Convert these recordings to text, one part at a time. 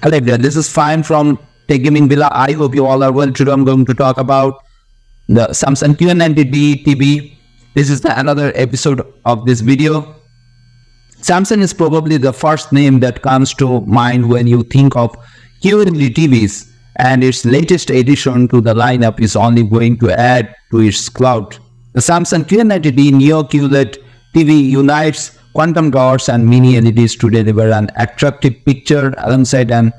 Hello there, this is Fine from Tech Gaming Villa. I hope you all are well. Today I'm going to talk about the Samsung QN90D TV. This is another episode of this video. Samsung is probably the first name that comes to mind when you think of QLED TVs, and its latest addition to the lineup is only going to add to its clout. The Samsung QN90D Neo QLED TV unites quantum dots and mini LEDs to deliver an attractive picture alongside an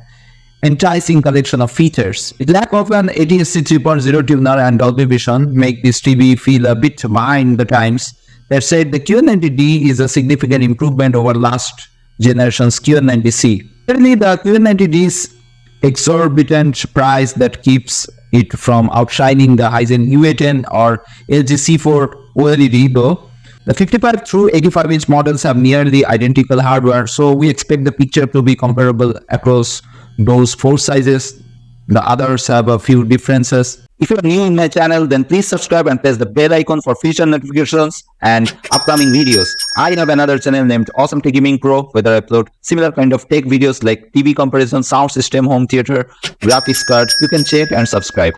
enticing collection of features. The lack of an ATSC 3.0 tuner and Dolby Vision make this TV feel a bit behind the times. That said, the QN90D is a significant improvement over last generation's QN90C. Certainly, the QN90D's exorbitant price that keeps it from outshining the Hisense U8N or LG C4 OLED though. The 55 through 85 inch models have nearly identical hardware, so we expect the picture to be comparable across those four sizes. The others have a few differences. If you are new in my channel, then please subscribe and press the bell icon for future notifications and upcoming videos. I have another channel named Awesome Tech Gaming Pro, where I upload similar kind of tech videos like TV comparison, sound system, home theater, graphics card. You can check and subscribe.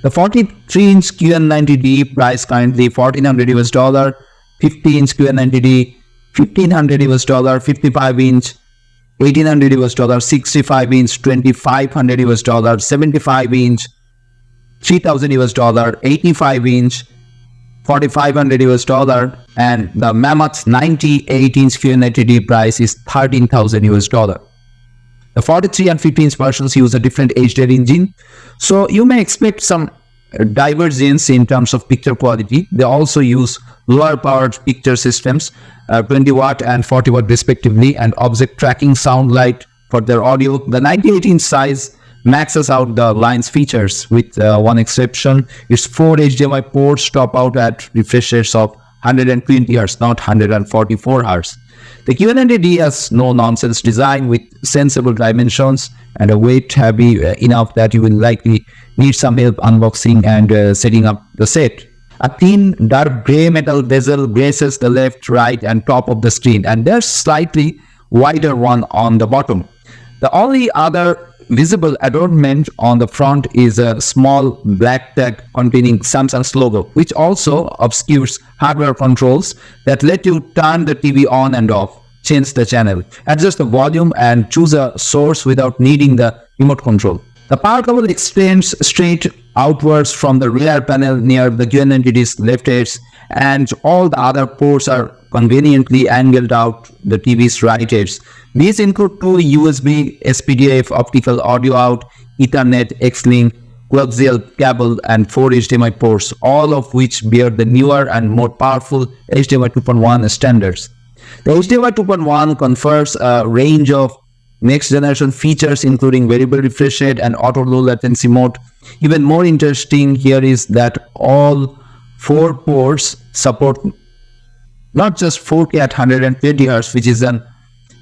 The 43-inch QN90D price currently $1,400 US, 50-inch QN90D $1,500 US, 55-inch $1,800 US, 65-inch $2,500 US, 75-inch $3,000 US, 85-inch $4,500 US, and the mammoth 98-inch QN90D price is $13,000 US. The 43 and 50-inch versions use a different HDR engine, so you may expect some divergence in terms of picture quality. They also use lower powered picture systems, 20 watt and 40 watt respectively, and object tracking sound light for their audio. The 98-inch size maxes out the line's features with one exception. Its 4 HDMI ports top out at refresh rates of 120 Hz, not 144 Hz. The QN90D has no nonsense design with sensible dimensions and a weight heavy enough that you will likely need some help unboxing and setting up the set. A thin dark grey metal bezel graces the left, right and top of the screen, and there's slightly wider one on the bottom. The only other visible adornment on the front is a small black tag containing Samsung's logo, which also obscures hardware controls that let you turn the TV on and off, change the channel, adjust the volume and choose a source without needing the remote control. The power cable extends straight outwards from the rear panel near the QN90D's left edge, and all the other ports are conveniently angled out the TV's right edge. These include 2 USB SPDIF optical audio out, Ethernet, X-Link, coaxial cable and 4 HDMI ports, all of which bear the newer and more powerful HDMI 2.1 standards. The HDMI 2.1 confers a range of next generation features including variable refresh rate and auto low latency mode. Even more interesting here is that all 4 ports support not just 4K at 120 Hz, which is an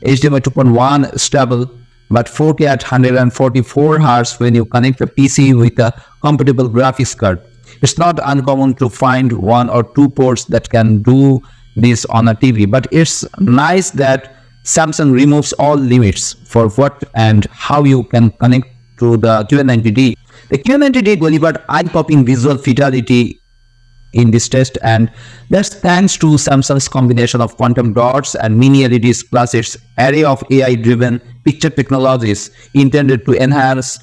HDMI 2.1 stable, but 4K at 144 Hz when you connect the PC with a compatible graphics card. It's not uncommon to find 1 or 2 ports that can do this on a TV, but it's nice that Samsung removes all limits for what and how you can connect to the QN90D. The QN90D delivered eye-popping visual fidelity in this test, and that's thanks to Samsung's combination of quantum dots and mini LEDs plus its array of AI-driven picture technologies intended to enhance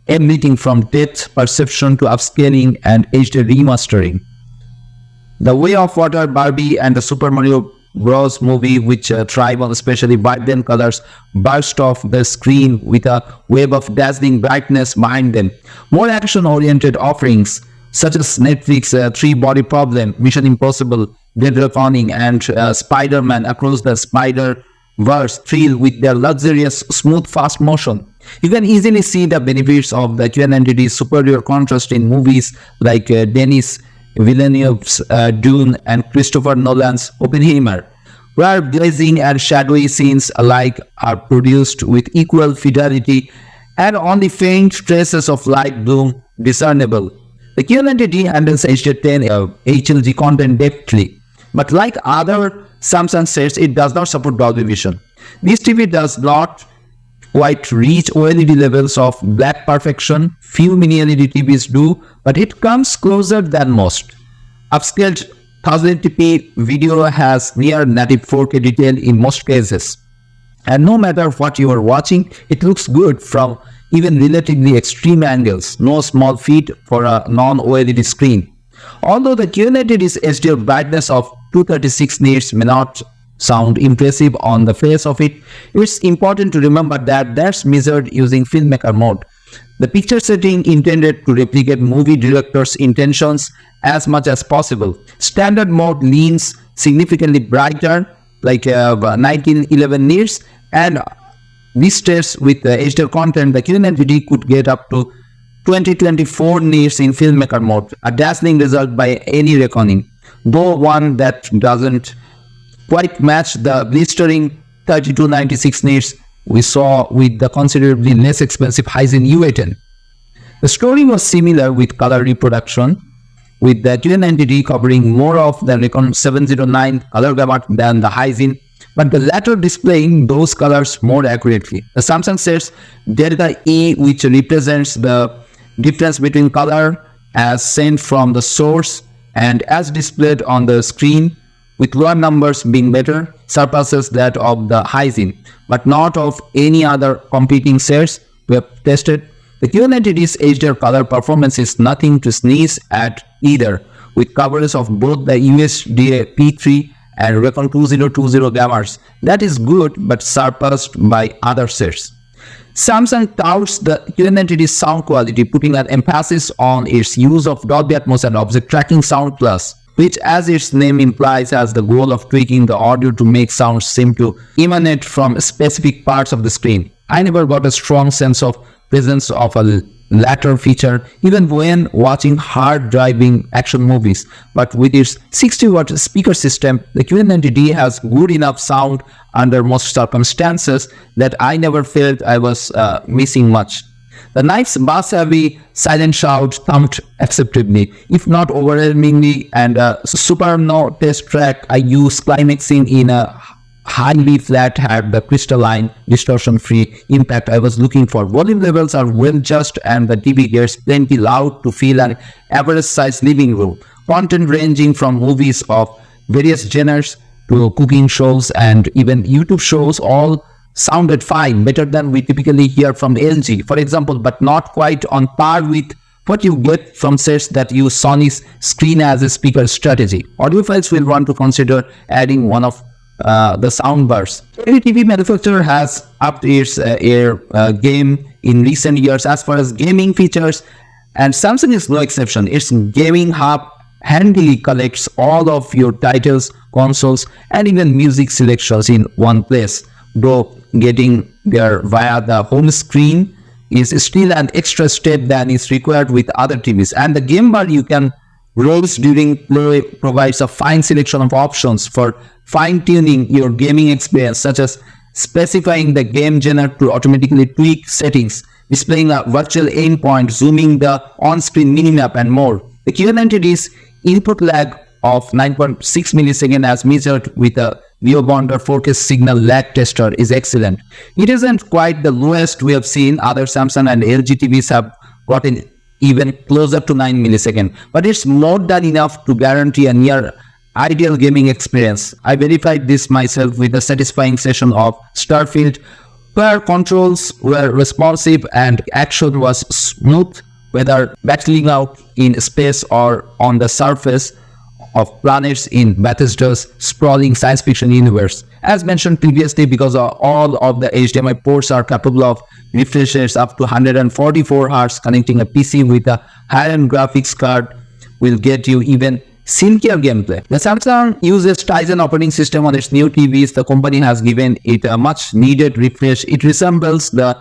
everything from depth perception to upscaling and HD remastering. The Way of Water, Barbie and the Super Mario Bros. Movie, which thrive on especially vibrant colors, burst off the screen with a wave of dazzling brightness behind them. More action-oriented offerings such as Netflix 3 Body Problem, Mission Impossible, Dead Reckoning and Spider-Man Across the Spider-Verse thrill with their luxurious, smooth, fast motion. You can easily see the benefits of the QN90D's superior contrast in movies like Denis Villeneuve's Dune and Christopher Nolan's Oppenheimer, where blazing and shadowy scenes alike are produced with equal fidelity and only faint traces of light bloom discernible. The QN90D handles HDR10 HLG content deftly, but like other Samsung sets, it does not support Dolby Vision. This TV does not quite reach OLED levels of black perfection. Few mini LED TVs do, but it comes closer than most. Upscaled 1080p video has near native 4K detail in most cases. And no matter what you are watching, it looks good from even relatively extreme angles. No small feat for a non-OLED screen. Although the QN90D's HDR brightness of 236 nits may not sound impressive on the face of it, it's important to remember that that's measured using filmmaker mode. The picture setting intended to replicate movie directors' intentions as much as possible. Standard mode leans significantly brighter, like 1911 nits, and these tests with the HDR content, the QN90D could get up to 2024 nits in filmmaker mode, a dazzling result by any reckoning, though one that doesn't quite match the blistering 3296 nits we saw with the considerably less expensive Hisense U8N. The story was similar with color reproduction, with the QN90D covering more of the Nikon 709 color gamut than the Hisense, but the latter displaying those colors more accurately. The Samsung sets delta E, which represents the difference between color as sent from the source and as displayed on the screen, with lower numbers being better, surpasses that of the Hisense, but not of any other competing sets we have tested. The QN90D's HDR color performance is nothing to sneeze at either, with coverage of both the USDA P3 and Recon 2020 gammers. That is good, but surpassed by other sets. Samsung touts the QN90D's sound quality, putting an emphasis on its use of Dolby Atmos and Object Tracking Sound Plus, which, as its name implies, has the goal of tweaking the audio to make sounds seem to emanate from specific parts of the screen. I never got a strong sense of presence of a latter feature even when watching hard-driving action movies, but with its 60-watt speaker system, the QN90D has good enough sound under most circumstances that I never felt I was missing much. The knife's bass-heavy silent shout thumped acceptably, if not overwhelmingly, and a Superno test track I used climaxing in a highly flat had the crystalline, distortion-free impact I was looking for. Volume levels are well just and the TV gets plenty loud to feel an average-sized living room. Content ranging from movies of various genres to cooking shows and even YouTube shows all sounded fine, better than we typically hear from LG, for example, but not quite on par with what you get from sets that use Sony's screen as a speaker strategy. Audiophiles will want to consider adding one of the soundbars. Every TV manufacturer has upped its game in recent years as far as gaming features, and Samsung is no exception. Its gaming hub handily collects all of your titles, consoles, and even music selections in one place, though getting there via the home screen is still an extra step than is required with other TVs. And the game bar you can browse during play provides a fine selection of options for fine-tuning your gaming experience, such as specifying the game genre to automatically tweak settings, displaying a virtual endpoint, zooming the on-screen minimap, and more. The QN90D's input lag of 9.6 milliseconds as measured with a ViewBonder 4K signal lag tester is excellent. It isn't quite the lowest we have seen. Other Samsung and LG TVs have gotten even closer to 9 milliseconds, but it's more than enough to guarantee a near ideal gaming experience. I verified this myself with a satisfying session of Starfield, where controls were responsive and action was smooth, whether battling out in space or on the surface of planets in Bethesda's sprawling science fiction universe. As mentioned previously, because all of the HDMI ports are capable of refreshes up to 144 Hz, connecting a PC with a high-end graphics card will get you even silkier gameplay. The Samsung uses Tizen operating system on its new TVs. The company has given it a much needed refresh. It resembles the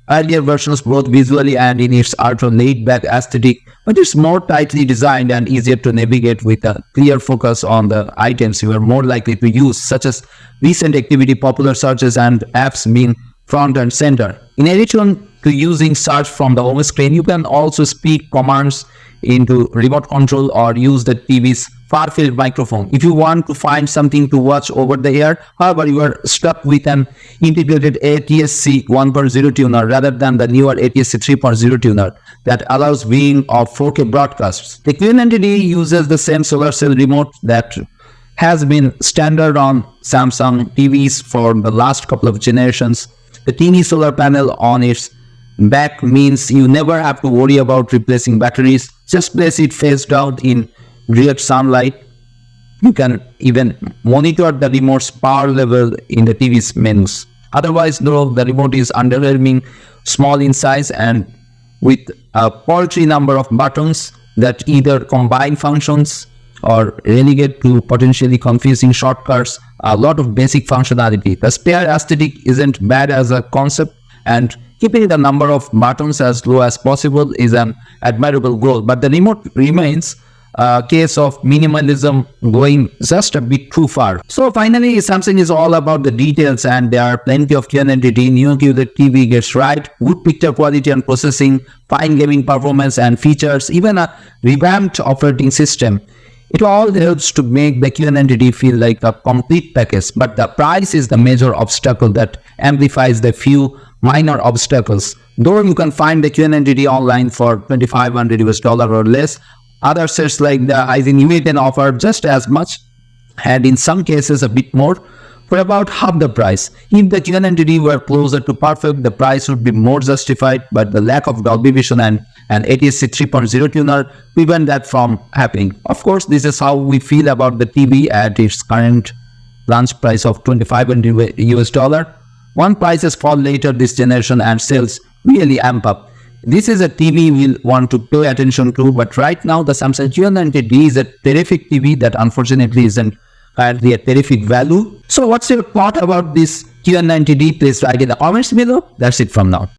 earlier versions both visually and in its ultra laid-back aesthetic, but it's more tightly designed and easier to navigate with a clear focus on the items you are more likely to use, such as recent activity, popular searches, and apps being front and center. In addition, to using search from the home screen. You can also speak commands into remote control or use the TV's far-field microphone. If you want to find something to watch over the air, however, you are stuck with an integrated ATSC 1.0 tuner rather than the newer ATSC 3.0 tuner that allows viewing of 4K broadcasts. The QN90D uses the same solar cell remote that has been standard on Samsung TVs for the last couple of generations. The teeny solar panel on its back means you never have to worry about replacing batteries. Just place it face down in direct sunlight. You can even monitor the remote's power level in the TV's menus. Otherwise, though, the remote is underwhelming, small in size, and with a paltry number of buttons that either combine functions or relegate to potentially confusing shortcuts a lot of basic functionality. The spare aesthetic isn't bad as a concept, and keeping the number of buttons as low as possible is an admirable goal, but the remote remains a case of minimalism going just a bit too far. So finally, Samsung is all about the details, and there are plenty of QN90D new QLED TV gets right, good picture quality and processing, fine gaming performance and features, even a revamped operating system. It all helps to make the QN90D feel like a complete package, but the price is the major obstacle that amplifies the few minor obstacles. Though you can find the QN90D online for $2,500 or less, other sets like the Hisense U8N offer just as much, and in some cases a bit more, for about half the price. If the QN90D were closer to perfect, the price would be more justified, but the lack of Dolby Vision and an ATSC 3.0 tuner prevent that from happening. Of course, this is how we feel about the TV at its current launch price of $2,500. Once prices fall later this generation and sales really amp up, this is a TV we'll want to pay attention to, but right now the Samsung QN90D is a terrific TV that unfortunately isn't currently a terrific value. So what's your thought about this QN90D? Please write in the comments below. That's it from now.